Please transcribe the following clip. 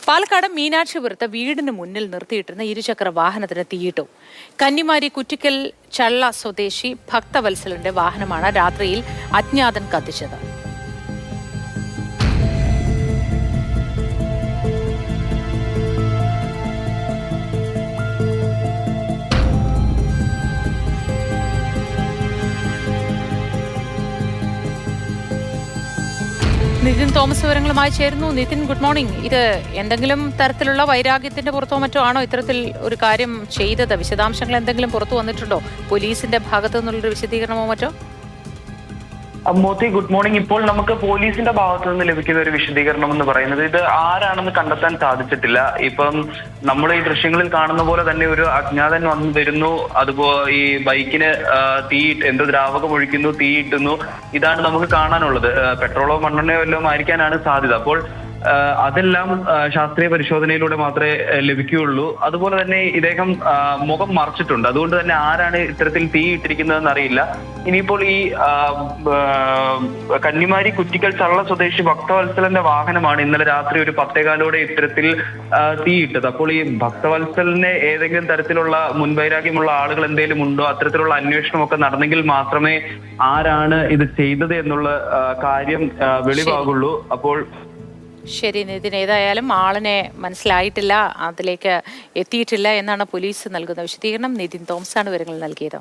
പാലക്കാട് മീനാക്ഷിപുരത്ത് വീടിന് മുന്നിൽ നിർത്തിയിട്ടിരുന്ന ഇരുചക്ര വാഹനത്തിന് തീയിട്ടു. കന്നിമാരി കുറ്റിക്കൽ ചള്ള സ്വദേശി ഭക്തവത്സലന്റെ വാഹനമാണ് രാത്രിയിൽ അജ്ഞാതൻ കത്തിച്ചത്. നിതിൻ തോമസ് വിവരങ്ങളുമായി ചേരുന്നു. Nithin, good morning. ഇത് എന്തെങ്കിലും തരത്തിലുള്ള വൈരാഗ്യത്തിന്റെ പുറത്തോ മറ്റോ ആണോ ഇത്തരത്തിൽ ഒരു കാര്യം ചെയ്തത്? വിശദാംശങ്ങൾ എന്തെങ്കിലും പുറത്തു വന്നിട്ടുണ്ടോ? പോലീസിന്റെ ഭാഗത്തു നിന്നുള്ളൊരു വിശദീകരണമോ മറ്റോ? Moti, good morning. ഇപ്പോൾ നമുക്ക് പോലീസിന്റെ ഭാഗത്തു നിന്ന് ലഭിക്കുന്ന ഒരു വിശദീകരണം എന്ന് പറയുന്നത് ഇത് ആരാണെന്ന് കണ്ടെത്താൻ സാധിച്ചിട്ടില്ല. ഇപ്പം നമ്മൾ ഈ ദൃശ്യങ്ങളിൽ കാണുന്ന പോലെ തന്നെ ഒരു അജ്ഞാതൻ വന്നു വരുന്നു, അതുപോലെ ഈ ബൈക്കിന് എന്തോ ദ്രാവകം ഒഴിക്കുന്നു, തീയിട്ടുന്നു. ഇതാണ് നമുക്ക് കാണാനുള്ളത്. പെട്രോളോ മണ്ണെണ്ണയോ എല്ലാം ആയിരിക്കാനാണ് സാധ്യത. അപ്പോൾ അതെല്ലാം ശാസ്ത്രീയ പരിശോധനയിലൂടെ മാത്രമേ ലഭിക്കുകയുള്ളൂ. അതുപോലെ തന്നെ ഇദ്ദേഹം മുഖം മറച്ചിട്ടുണ്ട്. അതുകൊണ്ട് തന്നെ ആരാണ് ഇത്തരത്തിൽ തീ ഇട്ടിരിക്കുന്നതെന്ന് അറിയില്ല. ഇനിയിപ്പോൾ ഈ കന്നിമാരി കുറ്റിക്കൽ ചള്ള സ്വദേശി ഭക്തവത്സലന്റെ വാഹനമാണ് ഇന്നലെ രാത്രി ഒരു 10:15 ഇത്തരത്തിൽ തീയിട്ടത്. അപ്പോൾ ഈ ഭക്തവത്സലിനെ ഏതെങ്കിലും തരത്തിലുള്ള മുൻവൈരാഗ്യമുള്ള ആളുകൾ എന്തെങ്കിലും ഉണ്ടോ, അത്തരത്തിലുള്ള അന്വേഷണമൊക്കെ നടന്നെങ്കിൽ മാത്രമേ ആരാണ് ഇത് ചെയ്തത് എന്നുള്ള കാര്യം വെളിവാകുള്ളൂ. അപ്പോൾ ശരി നിതിൻ, ഏതായാലും ആളിനെ മനസ്സിലായിട്ടില്ല, അതിലേക്ക് എത്തിയിട്ടില്ല എന്നാണ് പോലീസ് നൽകുന്ന വിശദീകരണം. നിതിൻ തോമസാണ് വിവരങ്ങൾ നൽകിയത്.